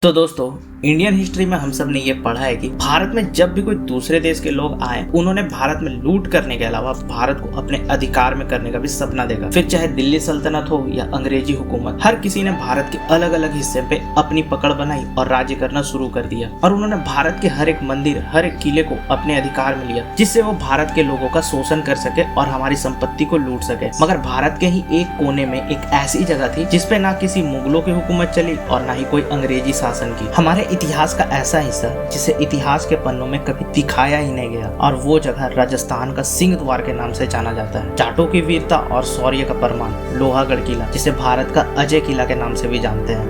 तो दोस्तों, Indian history में हम सब ने ये पढ़ा है कि भारत में जब भी कोई दूसरे देश के लोग आए, उन्होंने भारत में लूट करने के अलावा भारत को अपने अधिकार में करने का भी सपना देखा। फिर चाहे दिल्ली सल्तनत हो या अंग्रेजी हुकूमत, हर किसी ने भारत के अलग अलग हिस्से पे अपनी पकड़ बनाई और राज्य करना शुरू कर दिया। और उन्होंने भारत के हर एक मंदिर, हर एक किले को अपने अधिकार में लिया, जिससे वो भारत के लोगों का शोषण कर सके और हमारी संपत्ति को लूट सके। मगर भारत के ही एक कोने में एक ऐसी जगह थी जिसपे ना किसी मुगलों की हुकूमत चली और ना ही कोई अंग्रेजी शासन की। हमारे इतिहास का ऐसा हिस्सा जिसे इतिहास के पन्नों में कभी दिखाया ही नहीं गया, और वो जगह राजस्थान का सिंह द्वार के नाम से जाना जाता है। जाटों की वीरता और शौर्य का प्रमाण लोहागढ़ किला, जिसे भारत का अजय किला के नाम से भी जानते हैं।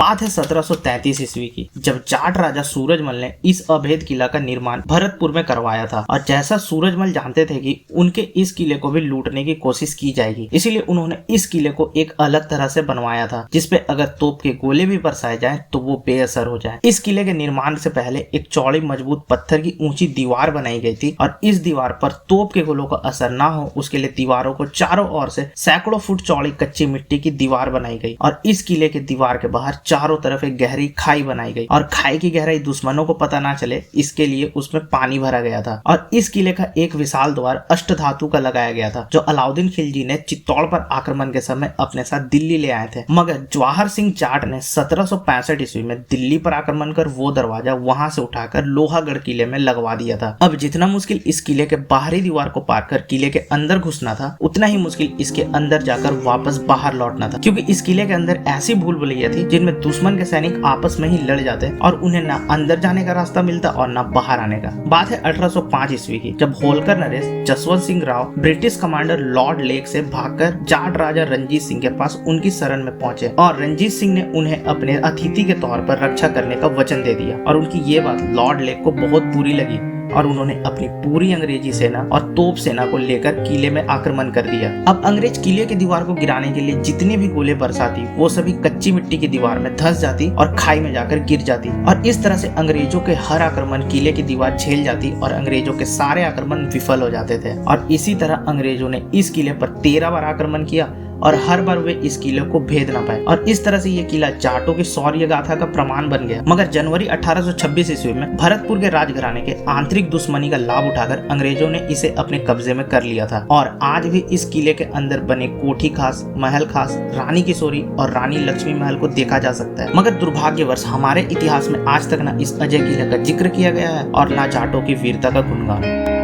बात है 1733 ईस्वी की, जब जाट राजा सूरजमल ने इस अभेद किला का निर्माण भरतपुर में करवाया था। और जैसा सूरजमल जानते थे कि उनके इस किले को भी लूटने की कोशिश की जाएगी, इसीलिए उन्होंने इस किले को एक अलग तरह से बनवाया था, जिसपे अगर तोप के गोले भी बरसाए जाएं तो वो बेअसर हो जाए। इस किले के निर्माण से पहले एक चौड़ी मजबूत पत्थर की ऊंची दीवार बनाई गई थी, और इस दीवार पर तोप के गोलों का असर ना हो उसके लिए दीवारों को चारों ओर से सैकड़ों फुट चौड़ी कच्ची मिट्टी की दीवार बनाई गई। और इस किले के दीवार के बाहर चारों तरफ एक गहरी खाई बनाई गई, और खाई की गहराई दुश्मनों को पता ना चले इसके लिए उसमें पानी भरा गया था। और इइस किले का एक विशाल द्वार अष्टधातु का लगाया गया था, जो अलाउद्दीन खिलजी ने चित्तौड़ पर आक्रमण के समय अपने साथ दिल्ली ले आए थे। मगर जवाहर सिंह जाट ने 1765 ईस्वी में दिल्ली पर आक्रमण कर वो दरवाजा वहां से उठाकर लोहागढ़ किले में लगवा दिया था। अब जितना मुश्किल इस किले के बाहरी दीवार को पार कर किले के अंदर घुसना था, उतना ही मुश्किल इसके अंदर जाकर वापस बाहर लौटना था, क्योंकि इस किले के अंदर ऐसी भूल भुलैया थी जिनमें दुश्मन के सैनिक आपस में ही लड़ जाते और उन्हें ना अंदर जाने का रास्ता मिलता और ना बाहर आने का। बात है 1805 ईस्वी की, जब Holkar Naresh Jaswant Singh Rao British commander Lord lake से भागकर जाट राजा रंजीत सिंह के पास उनकी शरण में पहुंचे, और रंजीत सिंह ने उन्हें अपने अतिथि के तौर पर रक्षा करने का वचन दे दिया। और उनकी ये बात लॉर्ड लेक को बहुत बुरी लगी, और उन्होंने अपनी पूरी अंग्रेजी सेना और तोप सेना को लेकर किले में आक्रमण कर दिया। अब अंग्रेज किले की दीवार को गिराने के लिए जितने भी गोले बरसाती, वो सभी कच्ची मिट्टी की दीवार में धंस जाती और खाई में जाकर गिर जाती। और इस तरह से अंग्रेजों के हर आक्रमण किले की दीवार झेल जाती और अंग्रेजों के सारे आक्रमण विफल हो जाते थे। और इसी तरह अंग्रेजों ने इस किले पर 13 बार आक्रमण किया, और हर बार वे इस किले को भेद ना पाए। और इस तरह से ये किला जाटों की शौर्य गाथा का प्रमाण बन गया। मगर जनवरी 1826 ईस्वी में भरतपुर के राजघराने के आंतरिक दुश्मनी का लाभ उठाकर अंग्रेजों ने इसे अपने कब्जे में कर लिया था। और आज भी इस किले के अंदर बने कोठी खास, महल खास, रानी किशोरी और रानी लक्ष्मी महल को देखा जा सकता है। मगर दुर्भाग्यवश हमारे इतिहास में आज तक ना इस अजय किले का जिक्र किया गया है और ना जाटों की वीरता का गुणगान।